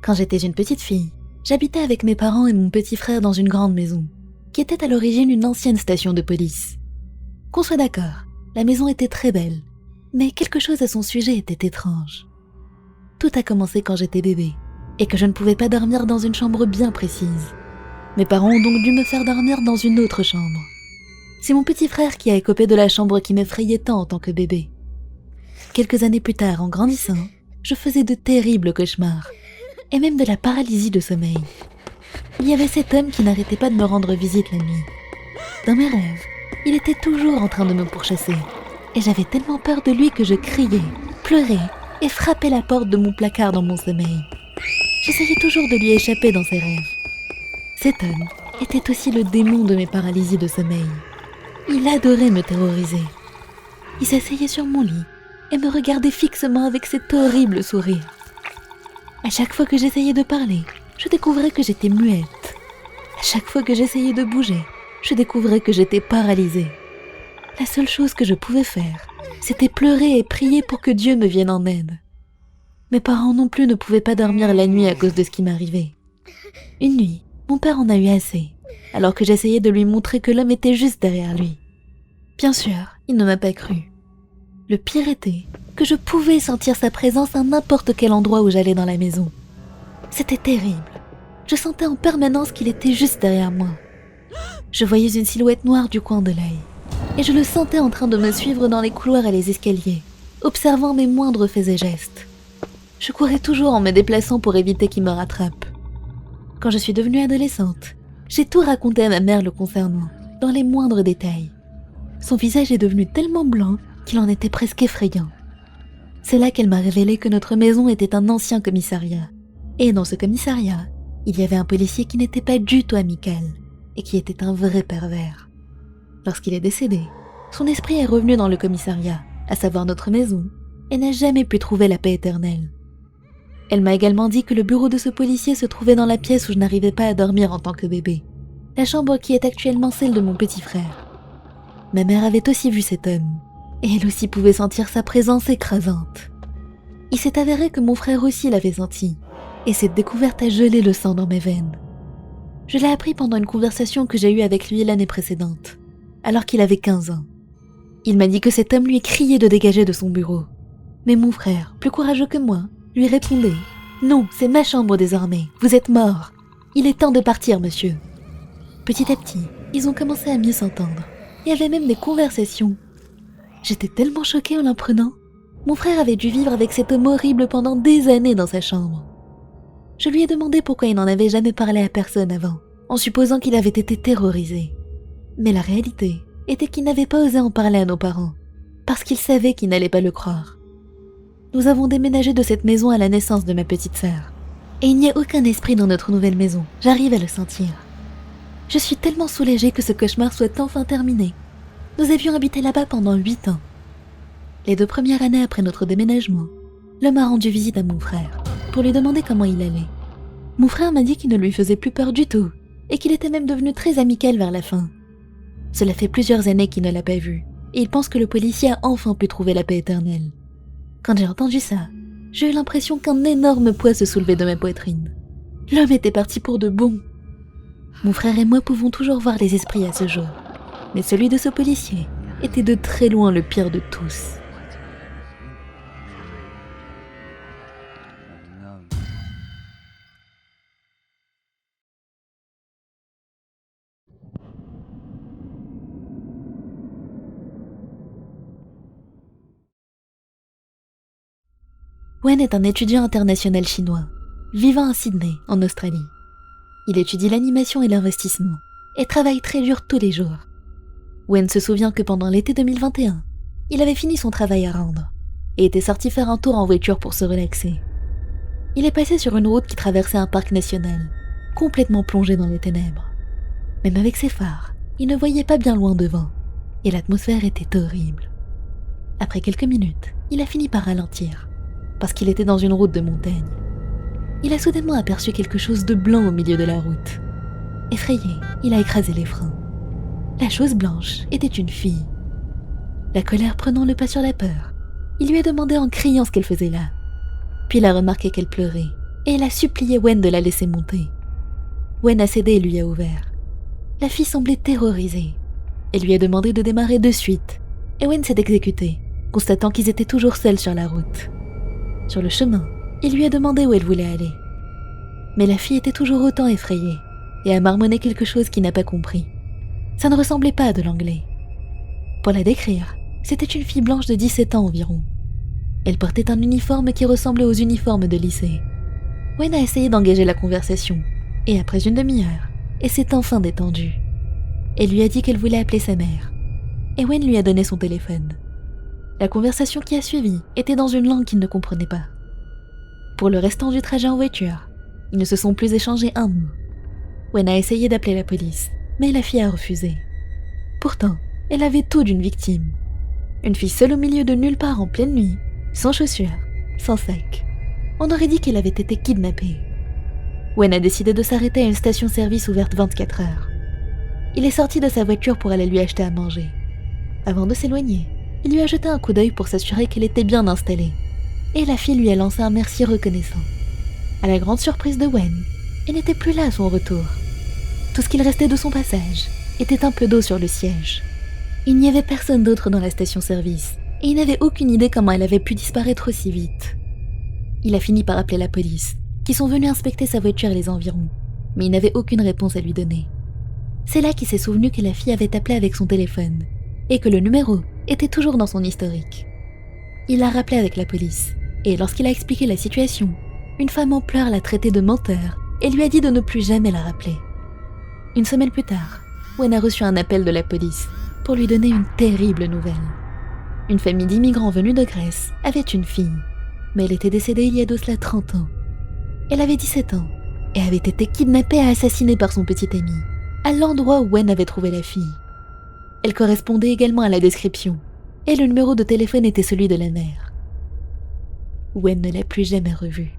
Quand j'étais une petite fille, j'habitais avec mes parents et mon petit frère dans une grande maison, qui était à l'origine une ancienne station de police. Qu'on soit d'accord, la maison était très belle, mais quelque chose à son sujet était étrange. Tout a commencé quand j'étais bébé, et que je ne pouvais pas dormir dans une chambre bien précise. Mes parents ont donc dû me faire dormir dans une autre chambre. C'est mon petit frère qui a écopé de la chambre qui m'effrayait tant en tant que bébé. Quelques années plus tard, en grandissant, je faisais de terribles cauchemars, et même de la paralysie de sommeil. Il y avait cet homme qui n'arrêtait pas de me rendre visite la nuit. Dans mes rêves, il était toujours en train de me pourchasser, et j'avais tellement peur de lui que je criais, pleurais et frappais la porte de mon placard dans mon sommeil. J'essayais toujours de lui échapper dans ses rêves. Cet homme était aussi le démon de mes paralysies de sommeil. Il adorait me terroriser. Il s'asseyait sur mon lit et me regardait fixement avec cet horrible sourire. À chaque fois que j'essayais de parler, je découvrais que j'étais muette. À chaque fois que j'essayais de bouger, je découvrais que j'étais paralysée. La seule chose que je pouvais faire, c'était pleurer et prier pour que Dieu me vienne en aide. Mes parents non plus ne pouvaient pas dormir la nuit à cause de ce qui m'arrivait. Une nuit, mon père en a eu assez, alors que j'essayais de lui montrer que l'homme était juste derrière lui. Bien sûr, il ne m'a pas cru. Le pire était que je pouvais sentir sa présence à n'importe quel endroit où j'allais dans la maison. C'était terrible. Je sentais en permanence qu'il était juste derrière moi. Je voyais une silhouette noire du coin de l'œil, et je le sentais en train de me suivre dans les couloirs et les escaliers, observant mes moindres faits et gestes. Je courais toujours en me déplaçant pour éviter qu'il me rattrape. Quand je suis devenue adolescente, j'ai tout raconté à ma mère le concernant, dans les moindres détails. Son visage est devenu tellement blanc qu'il en était presque effrayant. C'est là qu'elle m'a révélé que notre maison était un ancien commissariat. Et dans ce commissariat, il y avait un policier qui n'était pas du tout amical, et qui était un vrai pervers. Lorsqu'il est décédé, son esprit est revenu dans le commissariat, à savoir notre maison, et n'a jamais pu trouver la paix éternelle. Elle m'a également dit que le bureau de ce policier se trouvait dans la pièce où je n'arrivais pas à dormir en tant que bébé, la chambre qui est actuellement celle de mon petit frère. Ma mère avait aussi vu cet homme, et elle aussi pouvait sentir sa présence écrasante. Il s'est avéré que mon frère aussi l'avait senti, et cette découverte a gelé le sang dans mes veines. Je l'ai appris pendant une conversation que j'ai eue avec lui l'année précédente, alors qu'il avait 15 ans. Il m'a dit que cet homme lui criait de dégager de son bureau. Mais mon frère, plus courageux que moi, lui répondait « Non, c'est ma chambre désormais, vous êtes mort. Il est temps de partir, monsieur. » Petit à petit, ils ont commencé à mieux s'entendre, et avaient même des conversations. J'étais tellement choquée en l'apprenant. Mon frère avait dû vivre avec cet homme horrible pendant des années dans sa chambre. Je lui ai demandé pourquoi il n'en avait jamais parlé à personne avant, en supposant qu'il avait été terrorisé. Mais la réalité était qu'il n'avait pas osé en parler à nos parents, parce qu'il savait qu'ils n'allaient pas le croire. Nous avons déménagé de cette maison à la naissance de ma petite sœur, et il n'y a aucun esprit dans notre nouvelle maison, j'arrive à le sentir. Je suis tellement soulagée que ce cauchemar soit enfin terminé. Nous avions habité là-bas pendant 8 ans. Les 2 premières années après notre déménagement, l'homme a rendu visite à mon frère, pour lui demander comment il allait. Mon frère m'a dit qu'il ne lui faisait plus peur du tout, et qu'il était même devenu très amical vers la fin. Cela fait plusieurs années qu'il ne l'a pas vu, et il pense que le policier a enfin pu trouver la paix éternelle. Quand j'ai entendu ça, j'ai eu l'impression qu'un énorme poids se soulevait de ma poitrine. L'homme était parti pour de bon. Mon frère et moi pouvons toujours voir les esprits à ce jour, mais celui de ce policier était de très loin le pire de tous. Wen est un étudiant international chinois, vivant à Sydney, en Australie. Il étudie l'animation et l'investissement, et travaille très dur tous les jours. Wen se souvient que pendant l'été 2021, il avait fini son travail à rendre, et était sorti faire un tour en voiture pour se relaxer. Il est passé sur une route qui traversait un parc national, complètement plongé dans les ténèbres. Même avec ses phares, il ne voyait pas bien loin devant, et l'atmosphère était horrible. Après quelques minutes, il a fini par ralentir, parce qu'il était dans une route de montagne. Il a soudainement aperçu quelque chose de blanc au milieu de la route. Effrayé, il a écrasé les freins. La chose blanche était une fille. La colère prenant le pas sur la peur, il lui a demandé en criant ce qu'elle faisait là. Puis il a remarqué qu'elle pleurait, et elle a supplié Wen de la laisser monter. Wen a cédé et lui a ouvert. La fille semblait terrorisée. Elle lui a demandé de démarrer de suite, et Wen s'est exécuté, constatant qu'ils étaient toujours seuls sur la route. Sur le chemin, il lui a demandé où elle voulait aller. Mais la fille était toujours autant effrayée, et a marmonné quelque chose qu'il n'a pas compris. Ça ne ressemblait pas à de l'anglais. Pour la décrire, c'était une fille blanche de 17 ans environ. Elle portait un uniforme qui ressemblait aux uniformes de lycée. Wen a essayé d'engager la conversation, et après une demi-heure, elle s'est enfin détendue. Elle lui a dit qu'elle voulait appeler sa mère, et Wen lui a donné son téléphone. La conversation qui a suivi était dans une langue qu'il ne comprenait pas. Pour le restant du trajet en voiture, ils ne se sont plus échangés un mot. Wen a essayé d'appeler la police, mais la fille a refusé. Pourtant, elle avait tout d'une victime. Une fille seule au milieu de nulle part en pleine nuit, sans chaussures, sans sac. On aurait dit qu'elle avait été kidnappée. Wen a décidé de s'arrêter à une station-service ouverte 24 heures. Il est sorti de sa voiture pour aller lui acheter à manger. Avant de s'éloigner, il lui a jeté un coup d'œil pour s'assurer qu'elle était bien installée. Et la fille lui a lancé un merci reconnaissant. À la grande surprise de Wen, elle n'était plus là à son retour. Tout ce qu'il restait de son passage était un peu d'eau sur le siège. Il n'y avait personne d'autre dans la station-service, et il n'avait aucune idée comment elle avait pu disparaître aussi vite. Il a fini par appeler la police, qui sont venus inspecter sa voiture et les environs, mais il n'avait aucune réponse à lui donner. C'est là qu'il s'est souvenu que la fille avait appelé avec son téléphone, et que le numéro était toujours dans son historique. Il l'a rappelé avec la police, et lorsqu'il a expliqué la situation, une femme en pleurs l'a traité de menteur et lui a dit de ne plus jamais la rappeler. Une semaine plus tard, Wen a reçu un appel de la police pour lui donner une terrible nouvelle. Une famille d'immigrants venus de Grèce avait une fille, mais elle était décédée il y a de cela 30 ans. Elle avait 17 ans et avait été kidnappée et assassinée par son petit ami, à l'endroit où Wen avait trouvé la fille. Elle correspondait également à la description, et le numéro de téléphone était celui de la mère. Wen ne l'a plus jamais revue.